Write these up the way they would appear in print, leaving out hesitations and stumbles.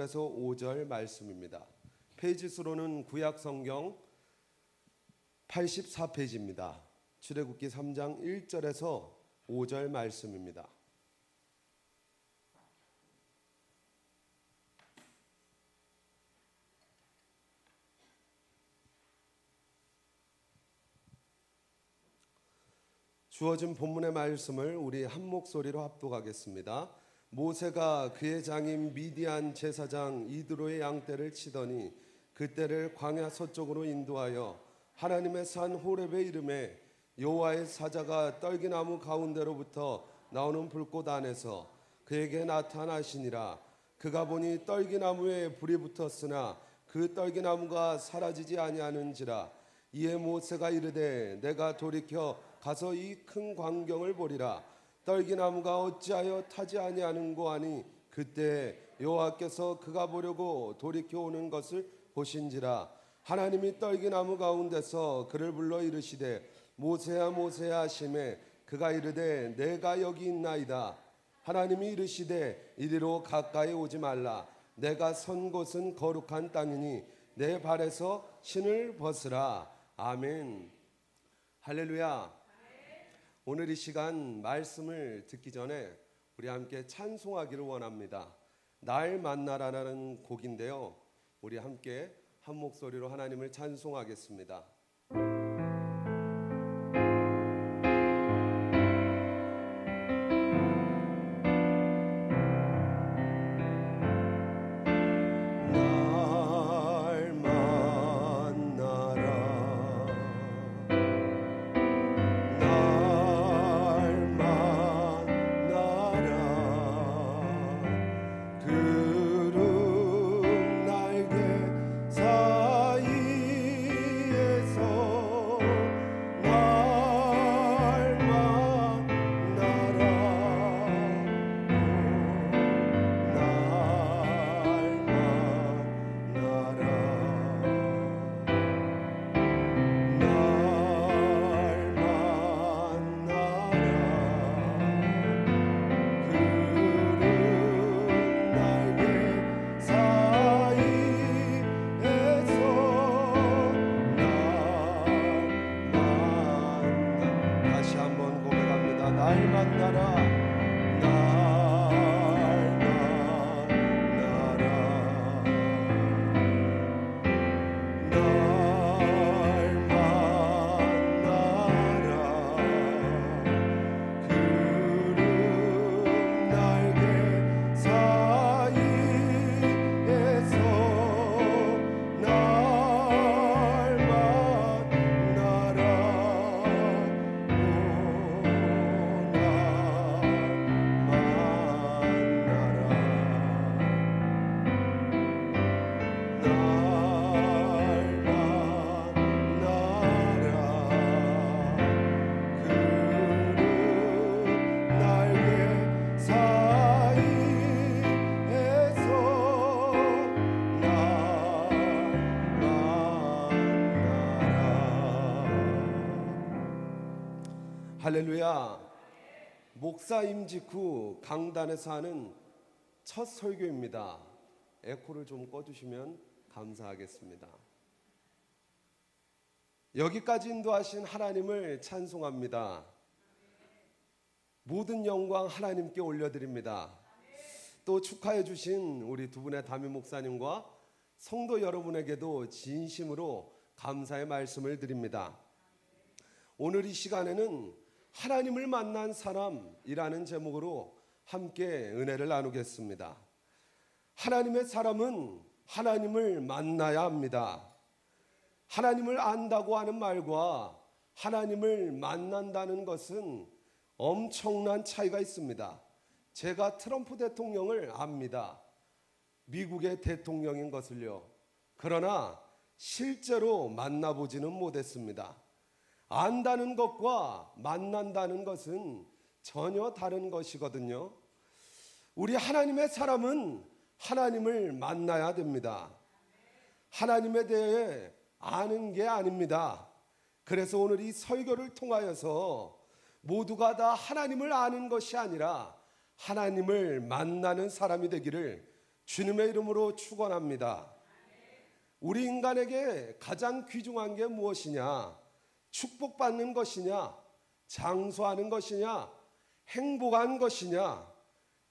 1절에서 5절 말씀입니다. 페이지 수로는 구약 성경 84페이지입니다. 출애굽기 3장 1절에서 5절 말씀입니다. 주어진 본문의 말씀을 우리 한 목소리로 합독하겠습니다. 모세가 그의 장인 미디안 제사장 이드로의 양떼를 치더니 그떼를 광야 서쪽으로 인도하여 하나님의 산 호렙에 이르매 여호와의 사자가 떨기나무 가운데로부터 나오는 불꽃 안에서 그에게 나타나시니라. 그가 보니 떨기나무에 불이 붙었으나 그 떨기나무가 사라지지 아니하는지라. 이에 모세가 이르되 내가 돌이켜 가서 이 큰 광경을 보리라. 떨기나무가 어찌하여 타지 아니하는고 하니 그때 여호와께서 그가 보려고 돌이켜 오는 것을 보신지라. 하나님이 떨기나무 가운데서 그를 불러 이르시되 모세야 모세야 하시매 그가 이르되 내가 여기 있나이다. 하나님이 이르시되 이리로 가까이 오지 말라. 내가 선 곳은 거룩한 땅이니 내 발에서 신을 벗으라. 아멘. 할렐루야. 오늘 이 시간 말씀을 듣기 전에 우리 함께 찬송하기를 원합니다. 날 만나라라는 곡인데요. 우리 함께 한 목소리로 하나님을 찬송하겠습니다. 할렐루야. 목사 임직 후 강단에서 하는 첫 설교입니다. 에코를 좀 꺼주시면 감사하겠습니다. 여기까지 인도하신 하나님을 찬송합니다. 모든 영광 하나님께 올려드립니다. 또 축하해 주신 우리 두 분의 담임 목사님과 성도 여러분에게도 진심으로 감사의 말씀을 드립니다. 오늘 이 시간에는 하나님을 만난 사람이라는 제목으로 함께 은혜를 나누겠습니다. 하나님의 사람은 하나님을 만나야 합니다. 하나님을 안다고 하는 말과 하나님을 만난다는 것은 엄청난 차이가 있습니다. 제가 트럼프 대통령을 압니다. 미국의 대통령인 것을요. 그러나 실제로 만나보지는 못했습니다. 안다는 것과 만난다는 것은 전혀 다른 것이거든요. 우리 하나님의 사람은 하나님을 만나야 됩니다. 하나님에 대해 아는 게 아닙니다. 그래서 오늘 이 설교를 통하여서 모두가 다 하나님을 아는 것이 아니라 하나님을 만나는 사람이 되기를 주님의 이름으로 축원합니다. 우리 인간에게 가장 귀중한 게 무엇이냐? 축복받는 것이냐? 장수하는 것이냐? 행복한 것이냐?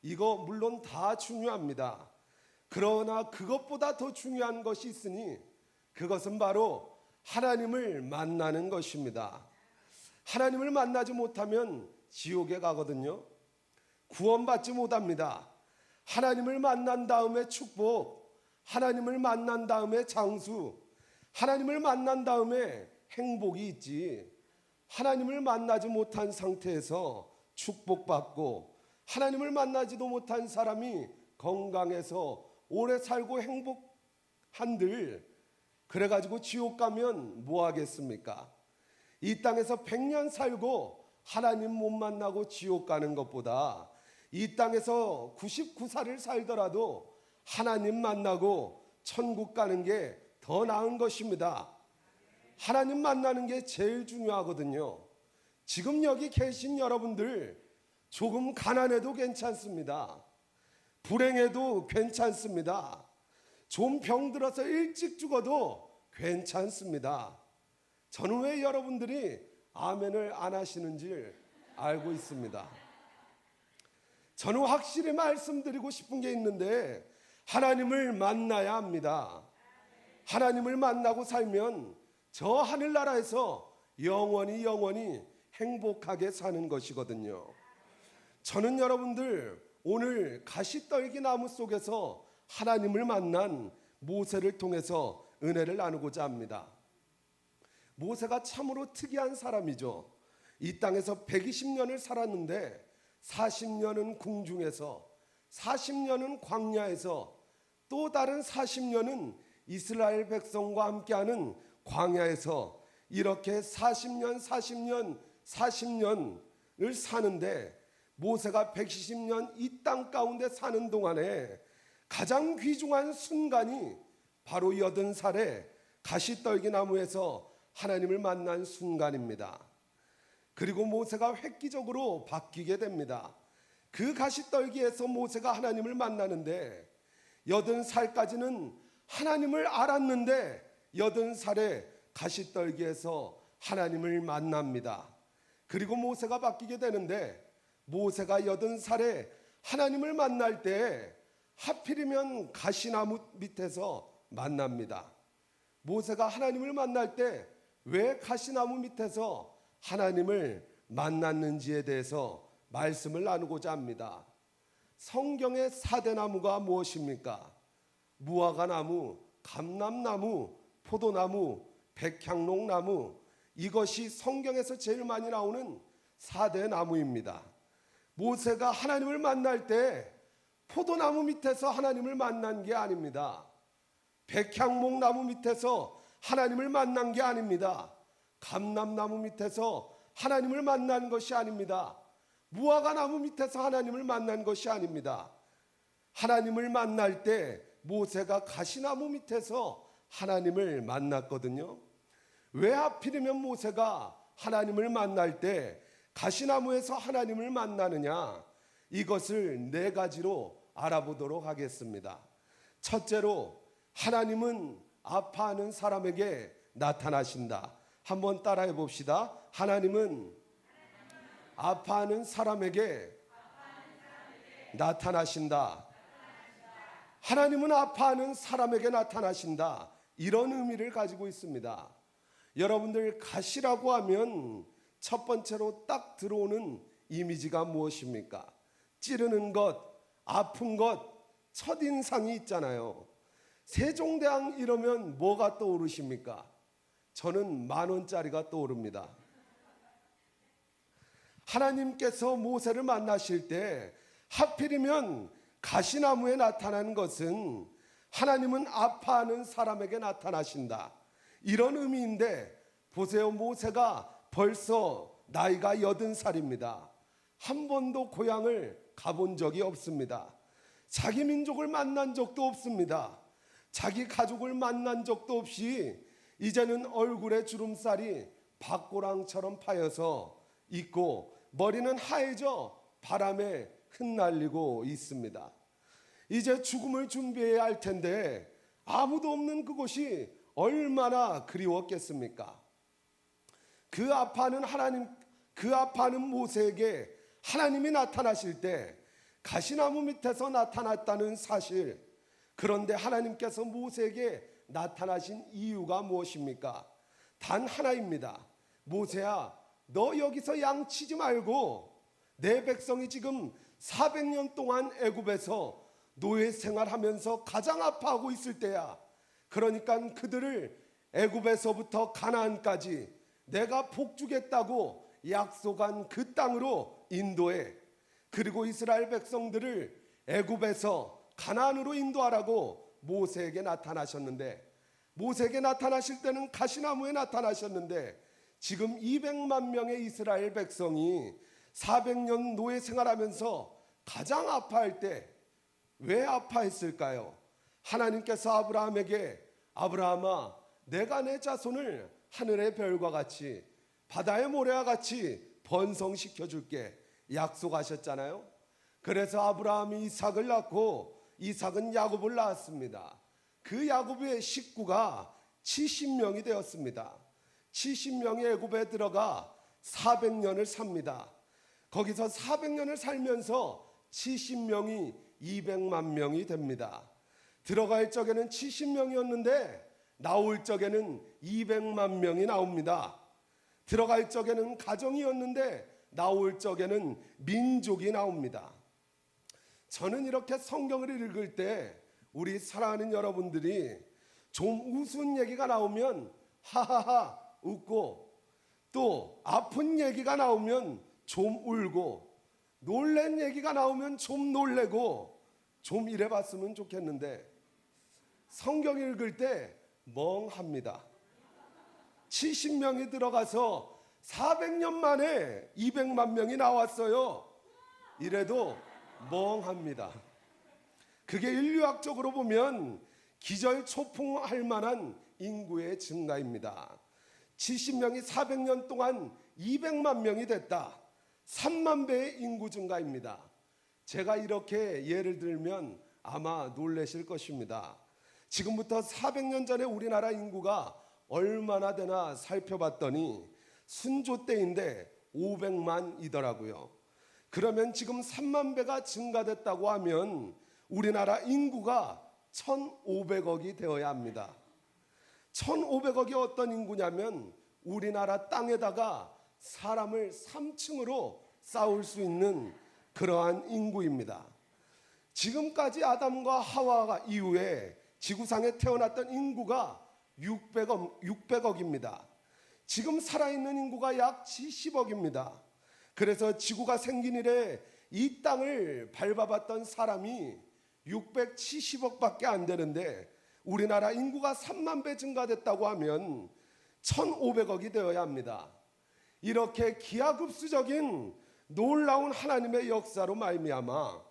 이거 물론 다 중요합니다. 그러나 그것보다 더 중요한 것이 있으니 그것은 바로 하나님을 만나는 것입니다. 하나님을 만나지 못하면 지옥에 가거든요. 구원받지 못합니다. 하나님을 만난 다음에 축복, 하나님을 만난 다음에 장수, 하나님을 만난 다음에 행복이 있지. 하나님을 만나지 못한 상태에서 축복받고 하나님을 만나지도 못한 사람이 건강해서 오래 살고 행복한들 그래가지고 지옥 가면 뭐 하겠습니까? 이 땅에서 100년 살고 하나님 못 만나고 지옥 가는 것보다 이 땅에서 99살을 살더라도 하나님 만나고 천국 가는 게 더 나은 것입니다. 하나님 만나는 게 제일 중요하거든요. 지금 여기 계신 여러분들 조금 가난해도 괜찮습니다. 불행해도 괜찮습니다. 좀 병들어서 일찍 죽어도 괜찮습니다. 저는 왜 여러분들이 아멘을 안 하시는지 알고 있습니다. 저는 확실히 말씀드리고 싶은 게 있는데 하나님을 만나야 합니다. 하나님을 만나고 살면 저 하늘나라에서 영원히 행복하게 사는 것이거든요. 저는 여러분들 오늘 가시떨기 나무 속에서 하나님을 만난 모세를 통해서 은혜를 나누고자 합니다. 모세가 참으로 특이한 사람이죠. 이 땅에서 120년을 살았는데 40년은 궁중에서, 40년은 광야에서, 또 다른 40년은 이스라엘 백성과 함께하는 광야에서 이렇게 40년을 사는데 모세가 120년 이 땅 가운데 사는 동안에 가장 귀중한 순간이 바로 80살에 가시떨기 나무에서 하나님을 만난 순간입니다. 그리고 모세가 획기적으로 바뀌게 됩니다. 그 가시떨기에서 모세가 하나님을 만나는데 80살까지는 하나님을 알았는데 80살에 가시떨기에서 하나님을 만납니다. 그리고 모세가 바뀌게 되는데 모세가 80살에 하나님을 만날 때 하필이면 가시나무 밑에서 만납니다. 모세가 하나님을 만날 때 왜 가시나무 밑에서 하나님을 만났는지에 대해서 말씀을 나누고자 합니다. 성경의 4대 나무가 무엇입니까? 무화과나무, 감람나무, 포도나무, 백향록나무, 이것이 성경에서 제일 많이 나오는 4대 나무입니다. 모세가 하나님을 만날 때 포도나무 밑에서 하나님을 만난 게 아닙니다. 백향목나무 밑에서 하나님을 만난 게 아닙니다. 감람나무 밑에서 하나님을 만난 것이 아닙니다. 무화과나무 밑에서 하나님을 만난 것이 아닙니다. 하나님을 만날 때 모세가 가시나무 밑에서 하나님을 만났거든요. 왜 하필이면 모세가 하나님을 만날 때 가시나무에서 하나님을 만나느냐? 이것을 4가지로 알아보도록 하겠습니다. 첫째로 하나님은 아파하는 사람에게 나타나신다. 한번 따라해 봅시다. 하나님은 아파하는 사람에게 나타나신다. 하나님은 아파하는 사람에게 나타나신다. 이런 의미를 가지고 있습니다. 여러분들 가시라고 하면 첫 번째로 딱 들어오는 이미지가 무엇입니까? 찌르는 것, 아픈 것, 첫인상이 있잖아요. 세종대왕 이러면 뭐가 떠오르십니까? 저는 10,000원짜리가 떠오릅니다. 하나님께서 모세를 만나실 때 하필이면 가시나무에 나타나는 것은 하나님은 아파하는 사람에게 나타나신다. 이런 의미인데 보세요. 모세가 벌써 나이가 80살입니다. 한 번도 고향을 가본 적이 없습니다. 자기 민족을 만난 적도 없습니다. 자기 가족을 만난 적도 없이 이제는 얼굴에 주름살이 박고랑처럼 파여서 있고 머리는 하얘져 바람에 흩날리고 있습니다. 이제 죽음을 준비해야 할 텐데 아무도 없는 그곳이 얼마나 그리웠겠습니까? 그 아파하는 모세에게 하나님이 나타나실 때 가시나무 밑에서 나타났다는 사실, 그런데 하나님께서 모세에게 나타나신 이유가 무엇입니까? 단 하나입니다. 모세야, 너 여기서 양 치지 말고 내 백성이 지금 400년 동안 애굽에서 노예 생활하면서 가장 아파하고 있을 때야. 그러니까 그들을 애굽에서부터 가나안까지 내가 복주겠다고 약속한 그 땅으로 인도해. 그리고 이스라엘 백성들을 애굽에서 가나안으로 인도하라고 모세에게 나타나셨는데, 모세에게 나타나실 때는 가시나무에 나타나셨는데, 지금 200만 명의 이스라엘 백성이 400년 노예 생활하면서 가장 아파할 때 왜 아파했을까요? 하나님께서 아브라함에게 아브라함아, 내가 내 자손을 하늘의 별과 같이 바다의 모래와 같이 번성시켜 줄게 약속하셨잖아요. 그래서 아브라함이 이삭을 낳고 이삭은 야곱을 낳았습니다. 그 야곱의 식구가 70명이 되었습니다. 70명이 애굽에 들어가 400년을 삽니다. 거기서 400년을 살면서 70명이 200만 명이 됩니다. 들어갈 적에는 70명이었는데 나올 적에는 200만 명이 나옵니다. 들어갈 적에는 가정이었는데 나올 적에는 민족이 나옵니다. 저는 이렇게 성경을 읽을 때 우리 사랑하는 여러분들이 좀 우스운 얘기가 나오면 하하하 웃고, 또 아픈 얘기가 나오면 좀 울고, 놀란 얘기가 나오면 좀 놀래고, 좀 이래봤으면 좋겠는데 성경 읽을 때 멍합니다. 70명이 들어가서 400년 만에 200만 명이 나왔어요. 이래도 멍합니다. 그게 인류학적으로 보면 기절초풍할 만한 인구의 증가입니다. 70명이 400년 동안 200만 명이 됐다. 3만 배의 인구 증가입니다. 제가 이렇게 예를 들면 아마 놀라실 것입니다. 지금부터 400년 전에 우리나라 인구가 얼마나 되나 살펴봤더니 순조 때인데 500만이더라고요. 그러면 지금 3만 배가 증가됐다고 하면 우리나라 인구가 1,500억이 되어야 합니다. 1,500억이 어떤 인구냐면 우리나라 땅에다가 사람을 3층으로 쌓을 수 있는 그러한 인구입니다. 지금까지 아담과 하와가 이후에 지구상에 태어났던 인구가 600억입니다. 지금 살아있는 인구가 약 70억입니다. 그래서 지구가 생긴 이래 이 땅을 밟아봤던 사람이 670억밖에 안 되는데 우리나라 인구가 3만 배 증가됐다고 하면 1,500억이 되어야 합니다. 이렇게 기하급수적인 놀라운 하나님의 역사로 말미암아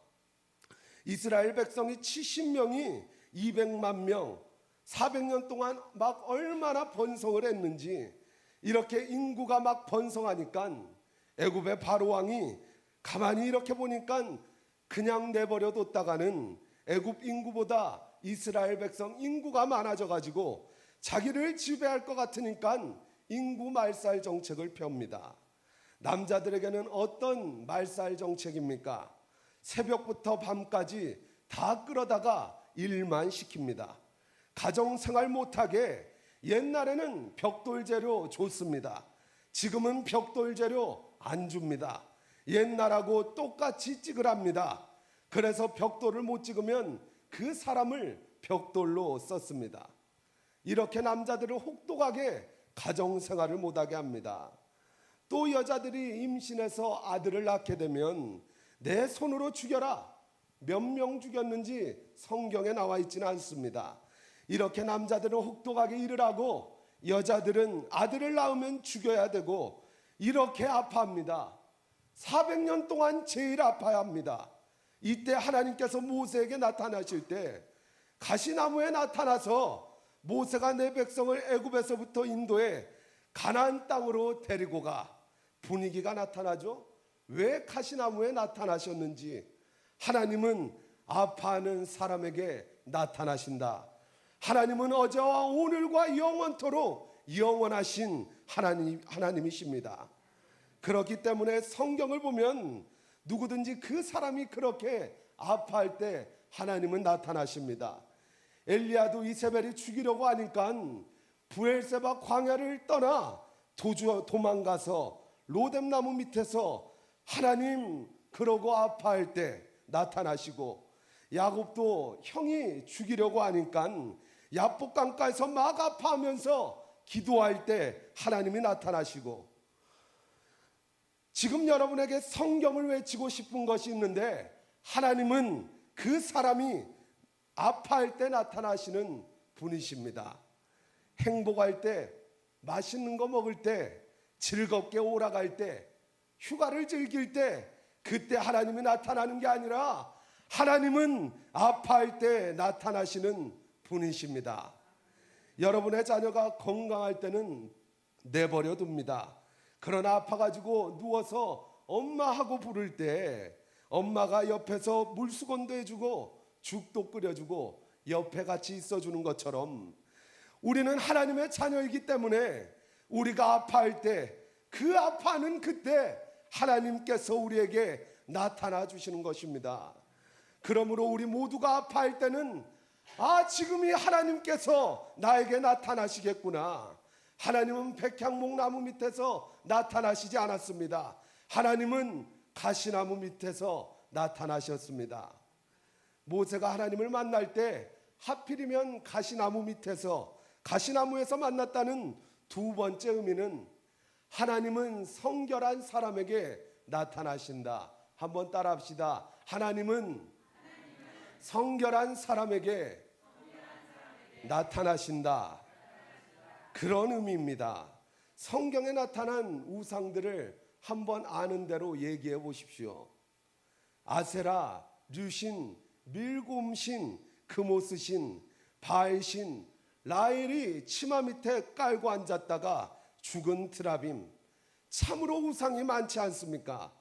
이스라엘 백성이 70명이 200만 명, 400년 동안 막 얼마나 번성을 했는지, 이렇게 인구가 막 번성하니까 애굽의 바로 왕이 가만히 이렇게 보니까 그냥 내버려 뒀다가는 애굽 인구보다 이스라엘 백성 인구가 많아져 가지고 자기를 지배할 것 같으니까 인구 말살 정책을 펴옵니다. 남자들에게는 어떤 말살 정책입니까? 새벽부터 밤까지 다 끌어다가 일만 시킵니다. 가정생활 못하게 옛날에는 벽돌재료 줬습니다. 지금은 벽돌재료 안 줍니다. 옛날하고 똑같이 찍으랍니다. 그래서 벽돌을 못 찍으면 그 사람을 벽돌로 썼습니다. 이렇게 남자들을 혹독하게 가정생활을 못하게 합니다. 또 여자들이 임신해서 아들을 낳게 되면 내 손으로 죽여라. 몇 명 죽였는지 성경에 나와 있지는 않습니다. 이렇게 남자들은 혹독하게 일을 하고 여자들은 아들을 낳으면 죽여야 되고 이렇게 아파합니다. 400년 동안 제일 아파야 합니다. 이때 하나님께서 모세에게 나타나실 때 가시나무에 나타나서 모세가 내 백성을 애굽에서부터 인도해 가나안 땅으로 데리고 가. 분위기가 나타나죠. 왜 가시나무에 나타나셨는지. 하나님은 아파하는 사람에게 나타나신다. 하나님은 어제와 오늘과 영원토록 영원하신 하나님이십니다. 그렇기 때문에 성경을 보면 누구든지 그 사람이 그렇게 아파할 때 하나님은 나타나십니다. 엘리야도 이세벨이 죽이려고 하니까 브엘세바 광야를 떠나 도망가서 로뎀나무 밑에서 하나님 그러고 아파할 때 나타나시고, 야곱도 형이 죽이려고 하니까 야복강가에서 막 아파하면서 기도할 때 하나님이 나타나시고, 지금 여러분에게 성경을 외치고 싶은 것이 있는데, 하나님은 그 사람이 아파할 때 나타나시는 분이십니다. 행복할 때, 맛있는 거 먹을 때, 즐겁게 오라갈 때, 휴가를 즐길 때, 그때 하나님이 나타나는 게 아니라 하나님은 아파할 때 나타나시는 분이십니다. 여러분의 자녀가 건강할 때는 내버려 둡니다. 그러나 아파가지고 누워서 엄마하고 부를 때 엄마가 옆에서 물수건도 해주고 죽도 끓여주고 옆에 같이 있어주는 것처럼, 우리는 하나님의 자녀이기 때문에 우리가 아파할 때, 그 아파하는 그때 하나님께서 우리에게 나타나 주시는 것입니다. 그러므로 우리 모두가 아파할 때는 지금이 하나님께서 나에게 나타나시겠구나. 하나님은 백향목 나무 밑에서 나타나시지 않았습니다. 하나님은 가시나무 밑에서 나타나셨습니다. 모세가 하나님을 만날 때 하필이면 가시나무 밑에서, 가시나무에서 만났다는 두 번째 의미는 하나님은 성결한 사람에게 나타나신다. 한번 따라합시다. 하나님은 성결한 사람에게 나타나신다. 그런 의미입니다. 성경에 나타난 우상들을 한번 아는 대로 얘기해 보십시오. 아세라, 류신, 밀곰신, 크모스신, 바알신, 라헬이 치마 밑에 깔고 앉았다가 죽은 드라빔, 참으로 우상이 많지 않습니까?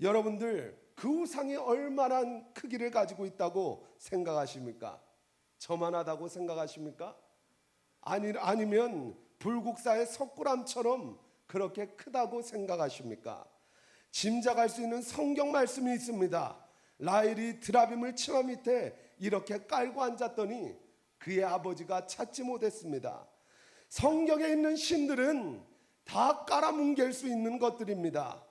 여러분들, 그 우상이 얼마나 크기를 가지고 있다고 생각하십니까? 저만하다고 생각하십니까? 아니면 불국사의 석굴암처럼 그렇게 크다고 생각하십니까? 짐작할 수 있는 성경 말씀이 있습니다. 라헬이 드라빔을 치마 밑에 이렇게 깔고 앉았더니 그의 아버지가 찾지 못했습니다. 성경에 있는 신들은 다 깔아뭉갤 수 있는 것들입니다.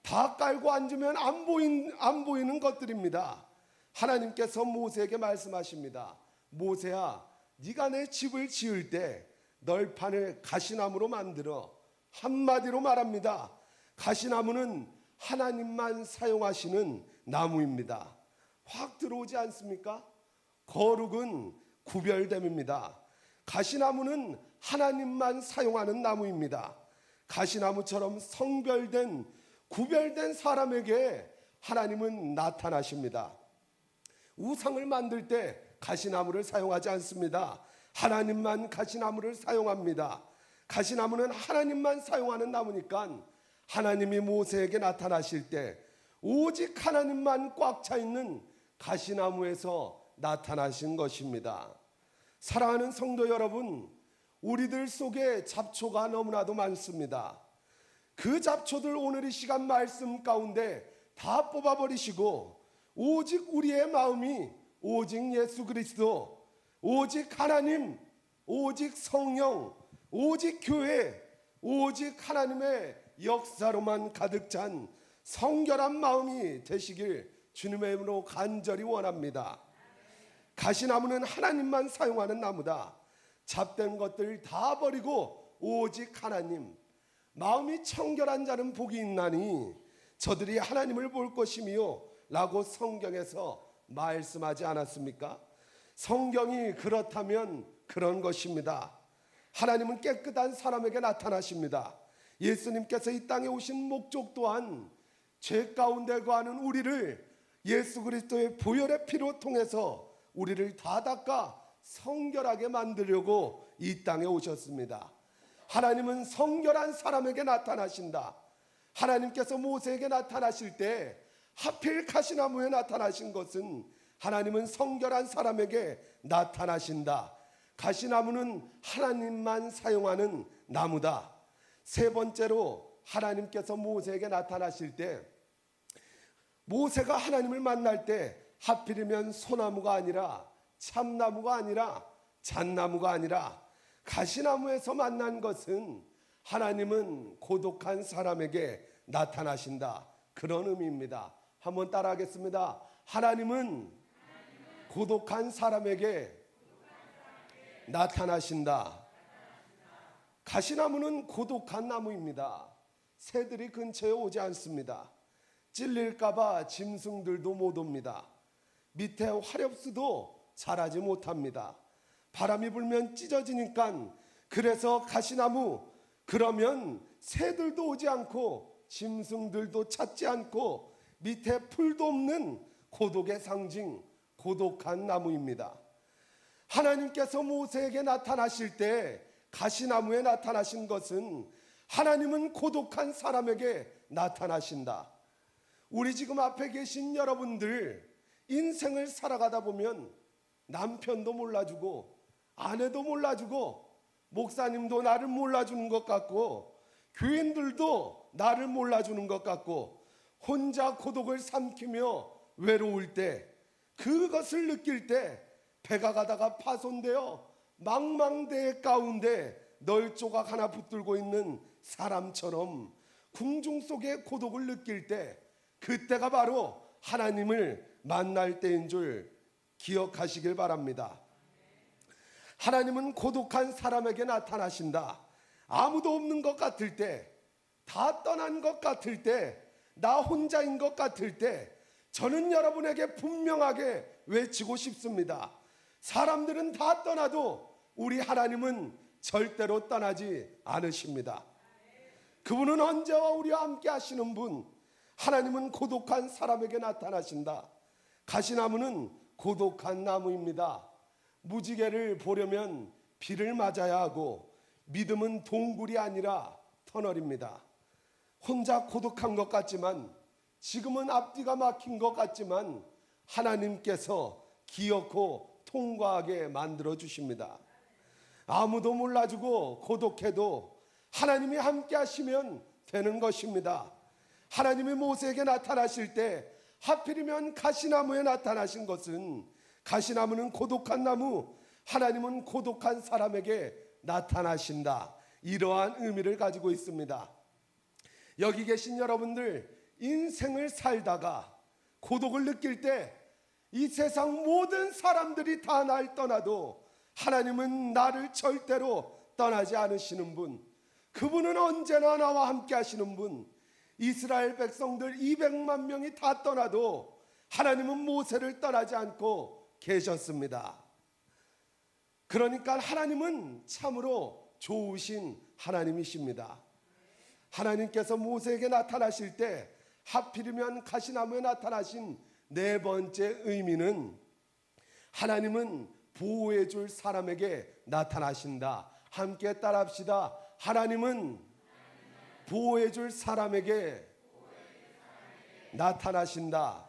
다 깔고 앉으면 안 보이는 것들입니다. 하나님께서 모세에게 말씀하십니다. 모세야, 네가 내 집을 지을 때 널판을 가시나무로 만들어. 한마디로 말합니다. 가시나무는 하나님만 사용하시는 나무입니다. 확 들어오지 않습니까? 거룩은 구별됨입니다. 가시나무는 하나님만 사용하는 나무입니다. 가시나무처럼 성별된, 구별된 사람에게 하나님은 나타나십니다. 우상을 만들 때 가시나무를 사용하지 않습니다. 하나님만 가시나무를 사용합니다. 가시나무는 하나님만 사용하는 나무니까 하나님이 모세에게 나타나실 때 오직 하나님만 꽉 차 있는 가시나무에서 나타나신 것입니다. 사랑하는 성도 여러분, 우리들 속에 잡초가 너무나도 많습니다. 그 잡초들 오늘 이 시간 말씀 가운데 다 뽑아버리시고 오직 우리의 마음이 오직 예수 그리스도, 오직 하나님, 오직 성령, 오직 교회, 오직 하나님의 역사로만 가득 찬 성결한 마음이 되시길 주님의 이름으로 간절히 원합니다. 가시나무는 하나님만 사용하는 나무다. 잡된 것들 다 버리고 오직 하나님, 마음이 청결한 자는 복이 있나니 저들이 하나님을 볼 것이며 라고 성경에서 말씀하지 않았습니까? 성경이 그렇다면 그런 것입니다. 하나님은 깨끗한 사람에게 나타나십니다. 예수님께서 이 땅에 오신 목적 또한 죄 가운데 거하는 우리를 예수 그리스도의 보혈의 피로 통해서 우리를 다 닦아 성결하게 만들려고 이 땅에 오셨습니다. 하나님은 성결한 사람에게 나타나신다. 하나님께서 모세에게 나타나실 때 하필 가시나무에 나타나신 것은 하나님은 성결한 사람에게 나타나신다. 가시나무는 하나님만 사용하는 나무다. 세 번째로 하나님께서 모세에게 나타나실 때, 모세가 하나님을 만날 때 하필이면 소나무가 아니라 참나무가 아니라 잣나무가 아니라 가시나무에서 만난 것은 하나님은 고독한 사람에게 나타나신다. 그런 의미입니다. 한번 따라하겠습니다. 하나님은 고독한 사람에게 나타나신다. 가시나무는 고독한 나무입니다. 새들이 근처에 오지 않습니다. 찔릴까봐 짐승들도 못 옵니다. 밑에 화렵수도 자라지 못합니다. 바람이 불면 찢어지니까, 그래서 가시나무, 그러면 새들도 오지 않고 짐승들도 찾지 않고 밑에 풀도 없는 고독의 상징, 고독한 나무입니다. 하나님께서 모세에게 나타나실 때 가시나무에 나타나신 것은 하나님은 고독한 사람에게 나타나신다. 우리 지금 앞에 계신 여러분들, 인생을 살아가다 보면 남편도 몰라주고 아내도 몰라주고 목사님도 나를 몰라주는 것 같고 교인들도 나를 몰라주는 것 같고 혼자 고독을 삼키며 외로울 때, 그것을 느낄 때 배가 가다가 파손되어 망망대해 가운데 널조각 하나 붙들고 있는 사람처럼 궁중 속의 고독을 느낄 때, 그때가 바로 하나님을 만날 때인 줄 기억하시길 바랍니다. 하나님은 고독한 사람에게 나타나신다. 아무도 없는 것 같을 때, 다 떠난 것 같을 때, 나 혼자인 것 같을 때, 저는 여러분에게 분명하게 외치고 싶습니다. 사람들은 다 떠나도 우리 하나님은 절대로 떠나지 않으십니다. 그분은 언제와 우리와 함께 하시는 분. 하나님은 고독한 사람에게 나타나신다. 가시나무는 고독한 나무입니다. 무지개를 보려면 비를 맞아야 하고, 믿음은 동굴이 아니라 터널입니다. 혼자 고독한 것 같지만, 지금은 앞뒤가 막힌 것 같지만 하나님께서 기어코 통과하게 만들어 주십니다. 아무도 몰라주고 고독해도 하나님이 함께 하시면 되는 것입니다. 하나님이 모세에게 나타나실 때 하필이면 가시나무에 나타나신 것은, 가시나무는 고독한 나무, 하나님은 고독한 사람에게 나타나신다. 이러한 의미를 가지고 있습니다. 여기 계신 여러분들, 인생을 살다가 고독을 느낄 때 이 세상 모든 사람들이 다 날 떠나도 하나님은 나를 절대로 떠나지 않으시는 분, 그분은 언제나 나와 함께 하시는 분. 이스라엘 백성들 200만 명이 다 떠나도 하나님은 모세를 떠나지 않고 계셨습니다. 그러니까 하나님은 참으로 좋으신 하나님이십니다. 하나님께서 모세에게 나타나실 때 하필이면 가시나무에 나타나신 네 번째 의미는, 하나님은 보호해 줄 사람에게 나타나신다. 함께 따라합시다. 하나님은 보호해 줄 사람에게 나타나신다.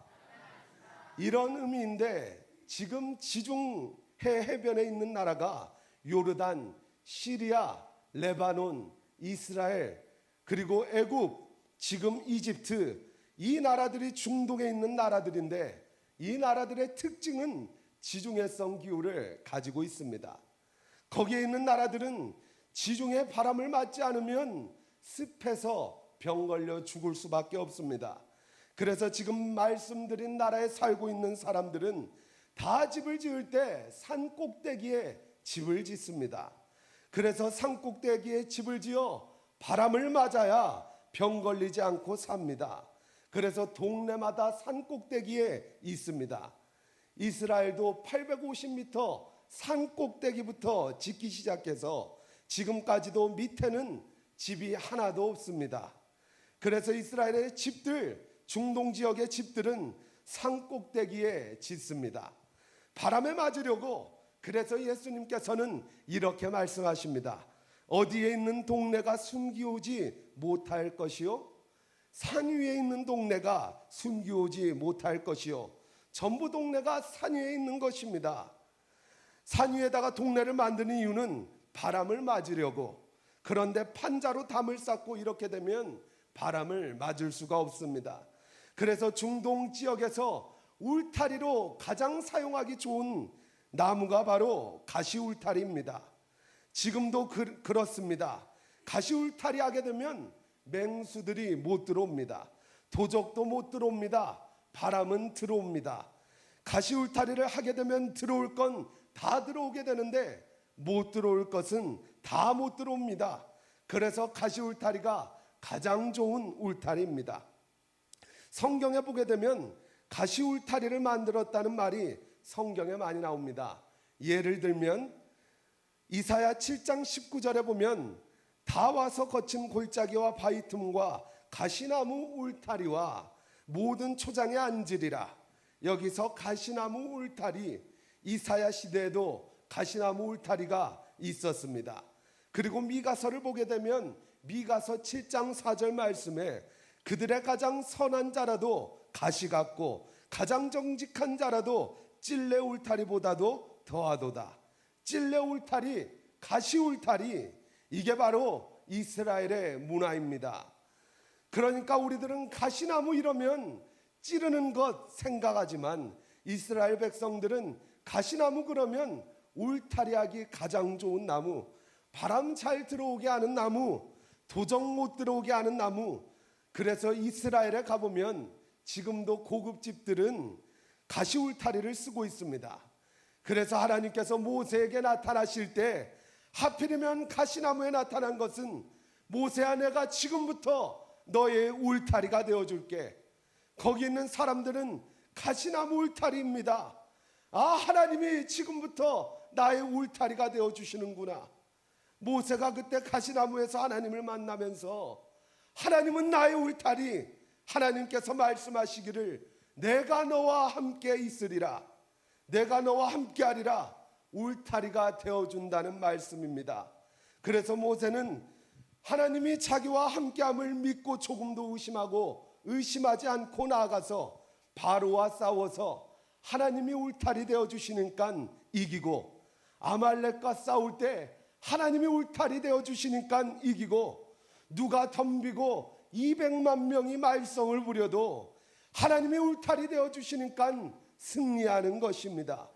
이런 의미인데, 지금 지중해 해변에 있는 나라가 요르단, 시리아, 레바논, 이스라엘, 그리고 애굽, 지금 이집트, 이 나라들이 중동에 있는 나라들인데, 이 나라들의 특징은 지중해성 기후를 가지고 있습니다. 거기에 있는 나라들은 지중해 바람을 맞지 않으면 습해서 병 걸려 죽을 수밖에 없습니다. 그래서 지금 말씀드린 나라에 살고 있는 사람들은 다 집을 지을 때 산 꼭대기에 집을 짓습니다. 그래서 산 꼭대기에 집을 지어 바람을 맞아야 병 걸리지 않고 삽니다. 그래서 동네마다 산 꼭대기에 있습니다. 이스라엘도 850m 산 꼭대기부터 짓기 시작해서 지금까지도 밑에는 집이 하나도 없습니다. 그래서 이스라엘의 집들, 중동 지역의 집들은 산 꼭대기에 짓습니다. 바람에 맞으려고. 그래서 예수님께서는 이렇게 말씀하십니다. 어디에 있는 동네가 숨기오지 못할 것이요, 산 위에 있는 동네가 숨기오지 못할 것이요, 전부 동네가 산 위에 있는 것입니다. 산 위에다가 동네를 만드는 이유는 바람을 맞으려고. 그런데 판자로 담을 쌓고 이렇게 되면 바람을 맞을 수가 없습니다. 그래서 중동 지역에서 울타리로 가장 사용하기 좋은 나무가 바로 가시울타리입니다. 지금도 그렇습니다. 가시울타리 하게 되면 맹수들이 못 들어옵니다. 도적도 못 들어옵니다. 바람은 들어옵니다. 가시울타리를 하게 되면 들어올 건 다 들어오게 되는데 못 들어올 것은 다 못 들어옵니다. 그래서 가시울타리가 가장 좋은 울타리입니다. 성경에 보게 되면 가시울타리를 만들었다는 말이 성경에 많이 나옵니다. 예를 들면 이사야 7장 19절에 보면 다 와서 거친 골짜기와 바위 틈과 가시나무 울타리와 모든 초장에 앉으리라. 여기서 가시나무 울타리, 이사야 시대에도 가시나무 울타리가 있었습니다. 그리고 미가서를 보게 되면 미가서 7장 4절 말씀에 그들의 가장 선한 자라도 가시 같고 가장 정직한 자라도 찔레 울타리보다도 더하도다. 찔레 울타리, 가시 울타리, 이게 바로 이스라엘의 문화입니다. 그러니까 우리들은 가시나무 이러면 찌르는 것 생각하지만 이스라엘 백성들은 가시나무 그러면 울타리하기 가장 좋은 나무, 바람 잘 들어오게 하는 나무, 도적 못 들어오게 하는 나무. 그래서 이스라엘에 가보면 지금도 고급 집들은 가시 울타리를 쓰고 있습니다. 그래서 하나님께서 모세에게 나타나실 때 하필이면 가시나무에 나타난 것은 모세야, 내가 지금부터 너의 울타리가 되어줄게. 거기 있는 사람들은 가시나무 울타리입니다. 아, 하나님이 지금부터 나의 울타리가 되어주시는구나. 모세가 그때 가시나무에서 하나님을 만나면서 하나님은 나의 울타리, 하나님께서 말씀하시기를 내가 너와 함께 있으리라, 내가 너와 함께 하리라, 울타리가 되어준다는 말씀입니다. 그래서 모세는 하나님이 자기와 함께함을 믿고 조금도 의심하지 않고 나아가서 바로와 싸워서 하나님이 울타리 되어주시니까 이기고, 아말렉과 싸울 때 하나님이 울타리 되어주시니까 이기고, 누가 덤비고 200만 명이 말썽을 부려도 하나님이 울타리 되어주시니까 승리하는 것입니다.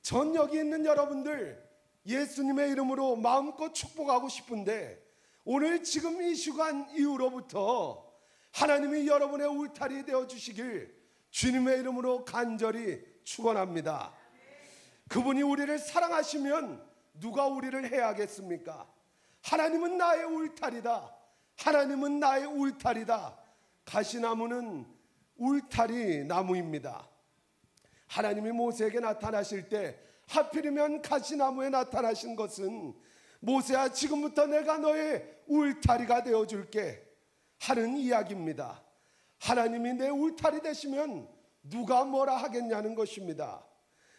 전 여기 있는 여러분들 예수님의 이름으로 마음껏 축복하고 싶은데 오늘 지금 이 시간 이후로부터 하나님이 여러분의 울타리 되어주시길 주님의 이름으로 간절히 축원합니다. 그분이 우리를 사랑하시면 누가 우리를 해야겠습니까? 하나님은 나의 울타리다. 하나님은 나의 울타리다. 가시나무는 울타리 나무입니다. 하나님이 모세에게 나타나실 때 하필이면 가시나무에 나타나신 것은 모세야, 지금부터 내가 너의 울타리가 되어줄게 하는 이야기입니다. 하나님이 내 울타리 되시면 누가 뭐라 하겠냐는 것입니다.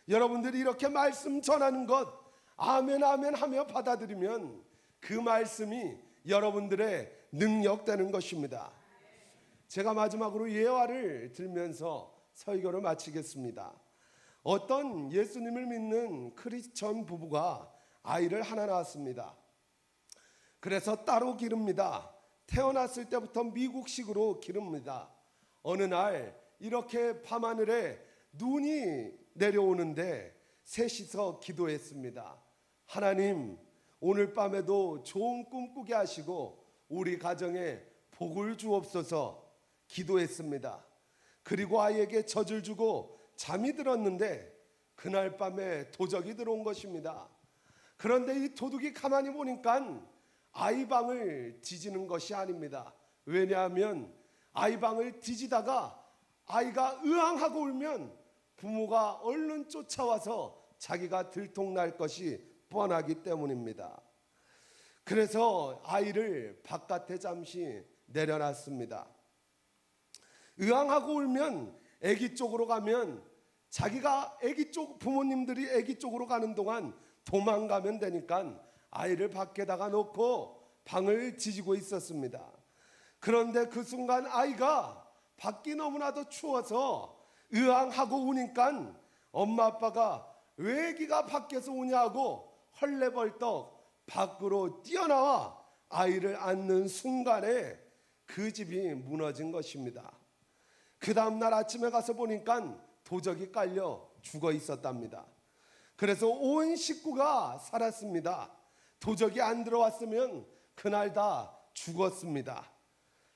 여러분들이 이렇게 말씀 전하는 것 아멘 아멘 하며 받아들이면 그 말씀이 여러분들의 능력 되는 것입니다. 제가 마지막으로 예화를 들면서 설교를 마치겠습니다. 어떤 예수님을 믿는 크리스천 부부가 아이를 하나 낳았습니다. 그래서 따로 기릅니다. 태어났을 때부터 미국식으로 기릅니다. 어느 날 이렇게 밤하늘에 눈이 내려오는데 셋이서 기도했습니다. 하나님, 오늘 밤에도 좋은 꿈 꾸게 하시고 우리 가정에 복을 주옵소서 기도했습니다. 그리고 아이에게 젖을 주고 잠이 들었는데 그날 밤에 도적이 들어온 것입니다. 그런데 이 도둑이 가만히 보니까 아이 방을 뒤지는 것이 아닙니다. 왜냐하면 아이 방을 뒤지다가 아이가 으앙하고 울면 부모가 얼른 쫓아와서 자기가 들통날 것이 뻔하기 때문입니다. 그래서 아이를 바깥에 잠시 내려놨습니다. 으앙하고 울면 아기 쪽으로 가면 자기가 아기 쪽, 부모님들이 아기 쪽으로 가는 동안 도망가면 되니까 아이를 밖에다가 놓고 방을 뒤지고 있었습니다. 그런데 그 순간 아이가 밖이 너무나도 추워서 의왕하고 우니까 엄마 아빠가 왜 애기가 밖에서 우냐고 헐레벌떡 밖으로 뛰어나와 아이를 안는 순간에 그 집이 무너진 것입니다. 그 다음날 아침에 가서 보니까 도적이 깔려 죽어 있었답니다. 그래서 온 식구가 살았습니다. 도적이 안 들어왔으면 그날 다 죽었습니다.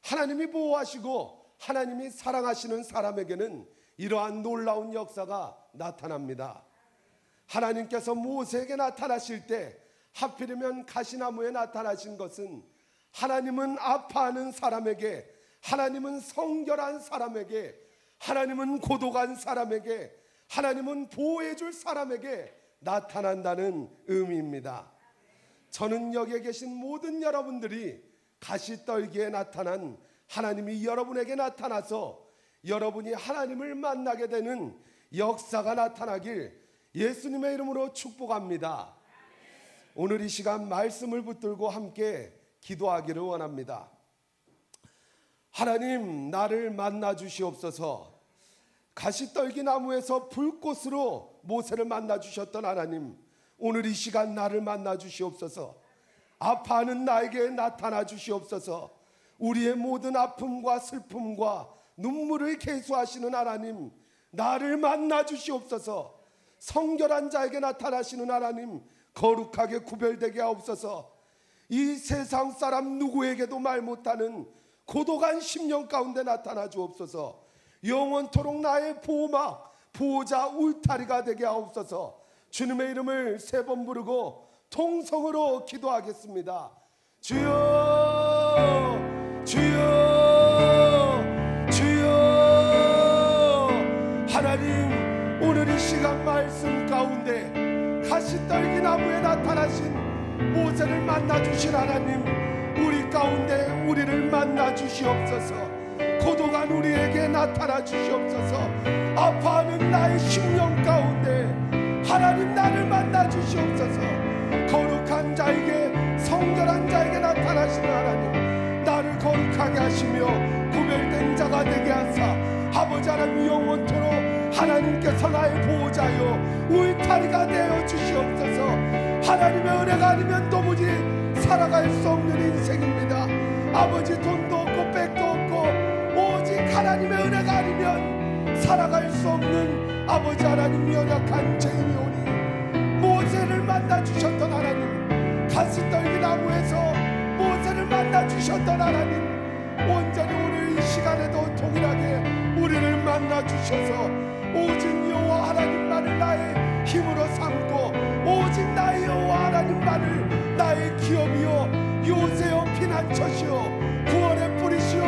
하나님이 보호하시고 하나님이 사랑하시는 사람에게는 이러한 놀라운 역사가 나타납니다. 하나님께서 모세에게 나타나실 때 하필이면 가시나무에 나타나신 것은 하나님은 아파하는 사람에게, 하나님은 성결한 사람에게, 하나님은 고독한 사람에게, 하나님은 보호해 줄 사람에게 나타난다는 의미입니다. 저는 여기에 계신 모든 여러분들이 가시떨기에 나타난 하나님이 여러분에게 나타나서 여러분이 하나님을 만나게 되는 역사가 나타나길 예수님의 이름으로 축복합니다. 오늘 이 시간 말씀을 붙들고 함께 기도하기를 원합니다. 하나님, 나를 만나 주시옵소서. 가시떨기 나무에서 불꽃으로 모세를 만나 주셨던 하나님, 오늘 이 시간 나를 만나 주시옵소서. 아파하는 나에게 나타나 주시옵소서. 우리의 모든 아픔과 슬픔과 눈물을 계수하시는 하나님, 나를 만나 주시옵소서. 성결한 자에게 나타나시는 하나님, 거룩하게 구별되게 하옵소서. 이 세상 사람 누구에게도 말 못하는 고독한 심령 가운데 나타나 주옵소서. 영원토록 나의 보호막, 보호자, 울타리가 되게 하옵소서. 주님의 이름을 3번 부르고 통성으로 기도하겠습니다. 주여, 주여, 주여. 하나님, 오늘 이 시간 말씀 가운데 가시떨기 나무에 나타나신 모세를 만나 주신 하나님, 우리 가운데 우리를 만나 주시옵소서. 고독한 우리에게 나타나 주시옵소서. 아파하는 나의 심령 가운데 하나님 나를 만나 주시옵소서. 거룩한 자에게, 성결한 자에게 나타나시는 하나님, 나를 거룩하게 하시며 구별된 자가 되게 하사 아버지 하나님 영원토록 하나님께서 나의 보호자요 울타리가 되어 주시옵소서. 하나님의 은혜가 아니면 도무지 살아갈 수 없는 인생입니다. 아버지, 돈도 없고 백도 없고 오직 하나님의 은혜가 아니면 살아갈 수 없는 아버지 하나님 연약한 죄인이오니 모세를 만나 주셨던 하나님, 가시떨기 나무에서 모세를 만나 주셨던 하나님, 온전히 오늘 이 시간에도 동일하게 우리를 만나 주셔서 오직 여호와 하나님만을 나의 힘으로 삼고 오직 나의 여호와 하나님만을 나의 기업이요 요새요 피난처시요 구원의 뿌리시요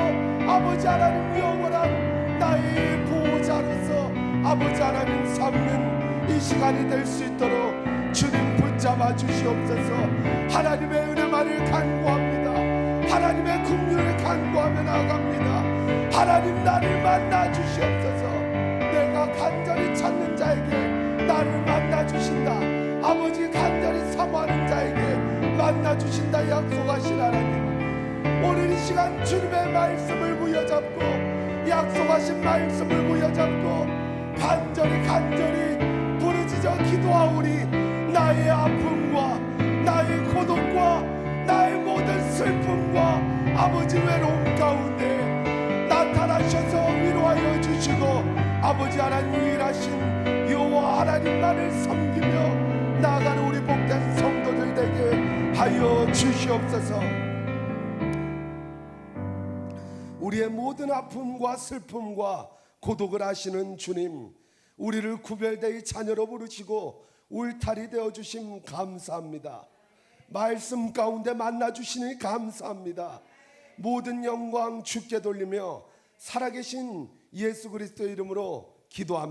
아버지 하나님 영원한 나의 보호자로서 아버지 하나님 삼는 이 시간이 될 수 있도록 주님 붙잡아 주시옵소서. 하나님의 은혜만을 간구합니다. 하나님의 긍휼을 간구하며 나아갑니다. 하나님, 나를 만나 주시옵소서. 내가 간절히 찾는 자에게 나를 만나 주신다. 아버지, 간절히 사모하는 자에게 만나 주신다 약속하신 하나님, 오늘 이 시간 주님의 말씀을 부여잡고 약속하신 말씀을 부여잡고 간절히 부르짖어 기도하오니 나의 아픔과 나의 고독과 나의 모든 슬픔과 아버지 외로움 가운데 나타나셔서 위로하여 주시고 아버지 하나님 유일하신 여호와 하나님만을 섬기며 나아가는 우리 복된 성도들 되게 하여 주시옵소서. 우리의 모든 아픔과 슬픔과 고독을 아시는 주님, 우리를 구별되이 자녀로 부르시고 울타리 되어주심 감사합니다. 말씀 가운데 만나주시니 감사합니다. 모든 영광 주께 돌리며 살아계신 예수 그리스도의 이름으로 기도합니다.